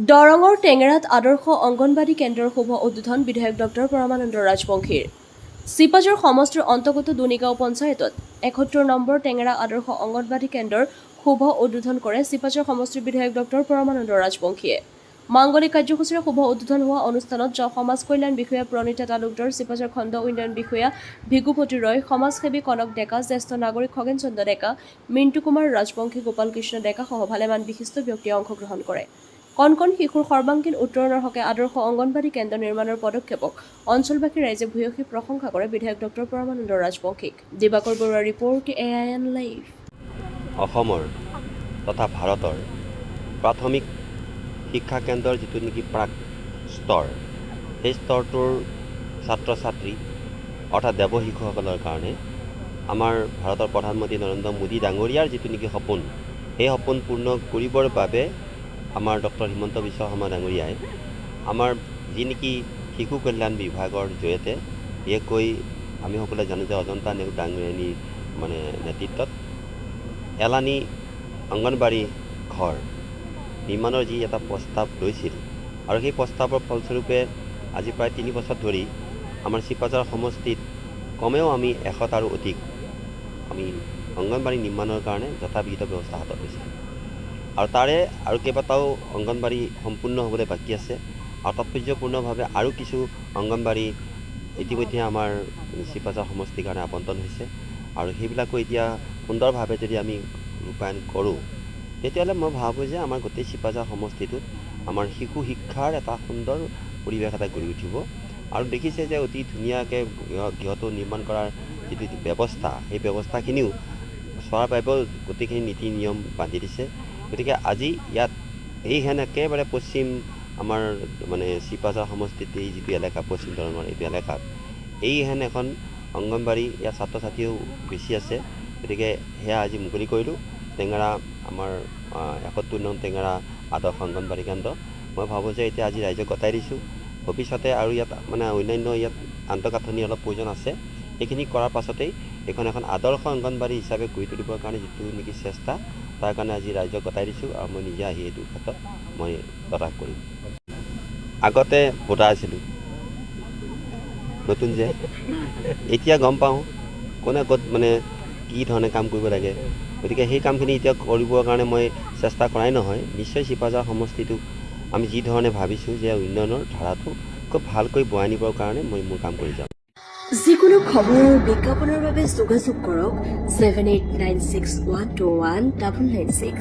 দৰঙৰ টেঙেৰাত আদৰ্শ অংগনবাড়ী কেন্দ্ৰৰ শুভ উদ্বোধন বিধায়ক ডক্টৰ পৰমানন্দ ৰাজবংশীৰ। চিপাঝাৰ সমষ্টিৰ অন্তৰ্গত দুনিগাঁও পঞ্চায়তত ৭১ নম্বৰ টেঙেৰা আদৰ্শ অংগনবাড়ী কেন্দ্ৰৰ শুভ উদ্বোধন কৰে চিপাঝাৰ সমষ্টিৰ বিধায়ক ডক্টৰ পৰমানন্দ ৰাজবংশীয়ে। মাংগলিক কাৰ্যসূচীৰে শুভ উদ্বোধন হোৱা অনুষ্ঠানত সমাজ কল্যাণ বিষয়া প্ৰণীতা তালুকদাৰ, চিপাঝাৰ খণ্ড উন্নয়ন বিষয়া ভিগুপতি ৰয়, সমাজসেৱী কনক ডেকা, জ্যেষ্ঠ নাগৰিক খগেন চন্দ্ৰ ডেকা, মিণ্টু কুমাৰ ৰাজবংশী, গোপাল কৃষ্ণ ডেকা সহ ভালেমান বিশিষ্ট ব্যক্তিয়ে অংশগ্ৰহণ কৰে। কণ শিশুৰ সৰ্বাংগীন উত্তৰণৰ হকে আদৰ্শ অংগনবাড়ী কেন্দ্ৰ নিৰ্মাণৰ পদক্ষেপক অঞ্চলবাসী ৰাইজে ভূয়সী প্ৰশংসা কৰে বিধায়ক ডক্টৰ পৰমানন্দ ৰাজবংশীক। দিবাকৰ বৰুৱাৰ ৰিপৰ্ট, AIN লাইভ। অসমৰ তথা ভাৰতৰ প্ৰাথমিক শিক্ষা কেন্দ্ৰৰ যিটো নেকি প্ৰাক স্তৰ, সেই স্তৰটোৰ ছাত্ৰ ছাত্ৰী অৰ্থাৎ দেৱ শিশুসকলৰ কাৰণে আমাৰ ভাৰতৰ প্ৰধানমন্ত্ৰী নৰেন্দ্ৰ মোদী ডাঙৰীয়াৰ যিটো নেকি সপোন, সেই সপোন পূৰ্ণ কৰিবৰ বাবে আমাৰ ডক্টৰ হিমন্ত বিশ্ব শৰ্মা ডাঙৰীয়াই আমাৰ যি নেকি শিশু কল্যাণ বিভাগৰ জৰিয়তে বিশেষকৈ আমি সকলোৱে জানো যে অজন্তা নেওগ ডাঙৰীয়ানীৰ নেতৃত্বত এলানি অংগনবাড়ী ঘৰ নিৰ্মাণৰ যি এটা প্ৰস্তাৱ লৈছিল আৰু সেই প্ৰস্তাৱৰ ফলস্বৰূপে আজি প্ৰায় ৩ বছৰ ধৰি আমাৰ চিপাঝাৰ সমষ্টিত কমেও আমি ১০০টাৰো অধিক আমি অংগনবাড়ী নিৰ্মাণৰ কাৰণে যথাবিহিত ব্যৱস্থা হাতত লৈছোঁ আৰু তাৰে আৰু কেইবাটাও অংগনবাড়ী সম্পূৰ্ণ হ'বলৈ বাকী আছে আৰু তাৎপৰ্যপূৰ্ণভাৱে আৰু কিছু অংগনবাড়ী ইতিমধ্যে আমাৰ চিপাঝাৰ সমষ্টিৰ কাৰণে আবণ্টন হৈছে আৰু সেইবিলাকো এতিয়া সুন্দৰভাৱে যদি আমি ৰূপায়ণ কৰোঁ, তেতিয়াহ'লে মই ভাবোঁ যে আমাৰ গোটেই চিপাঝাৰ সমষ্টিটোত আমাৰ শিশু শিক্ষাৰ এটা সুন্দৰ পৰিৱেশ এটা গঢ়ি উঠিব। আৰু দেখিছে যে অতি ধুনীয়াকৈ গৃহটো নিৰ্মাণ কৰাৰ যিটো ব্যৱস্থা, সেই ব্যৱস্থাখিনিও চোৱাৰ বাবেও গোটেইখিনি নীতি নিয়ম বান্ধি দিছে। গতিকে আজি ইয়াত এইহেন একেবাৰে পশ্চিম আমাৰ চিপাঝাৰ সমষ্টিত এই যিটো এলেকা পশ্চিম দৰঙৰ এইটো এলেকাত এইহেন এখন অংগনবাড়ী, ইয়াত ছাত্ৰ ছাত্ৰীও বেছি আছে। গতিকে সেয়া আজি মুকলি কৰিলোঁ টেঙেৰা আমাৰ ৭১ নং টেঙেৰা আদৰ্শ অংগনবাড়ী কেন্দ্ৰ। মই ভাবোঁ যে এতিয়া আজি ৰাইজক গতাই দিছোঁ, ভৱিষ্যতে আৰু ইয়াত অন্যান্য ইয়াত আন্তঃগাঁথনি অলপ প্ৰয়োজন আছে, সেইখিনি কৰাৰ পাছতেই এখন আদৰ্শ অংগনবাড়ী হিচাপে গঢ়ি তুলিবৰ কাৰণে যিটো নেকি চেষ্টা, তাৰ কাৰণে আজি ৰাইজক গতাই দিছোঁ আৰু মই নিজে আহি এইটো ক্ষেত্ৰত মই প্ৰকাশ কৰিম। আগতে ভোটাৰ আছিলোঁ, নতুন যে এতিয়া গম পাওঁ কোনে ক'ত কি ধৰণে কাম কৰিব লাগে। গতিকে সেই কামখিনি এতিয়া কৰিবৰ কাৰণে মই চেষ্টা কৰাই নহয়। নিশ্চয় চিপাঝাৰ সমষ্টিটোক আমি যি ধৰণে ভাবিছোঁ যে উন্নয়নৰ ধাৰাটো খুব ভালকৈ বঢ়াই নিবৰ কাৰণে মই মোৰ কাম কৰি যাম। যিকোনো খবৰ বিজ্ঞাপনৰ বাবে যোগাযোগ কৰক 7896121996।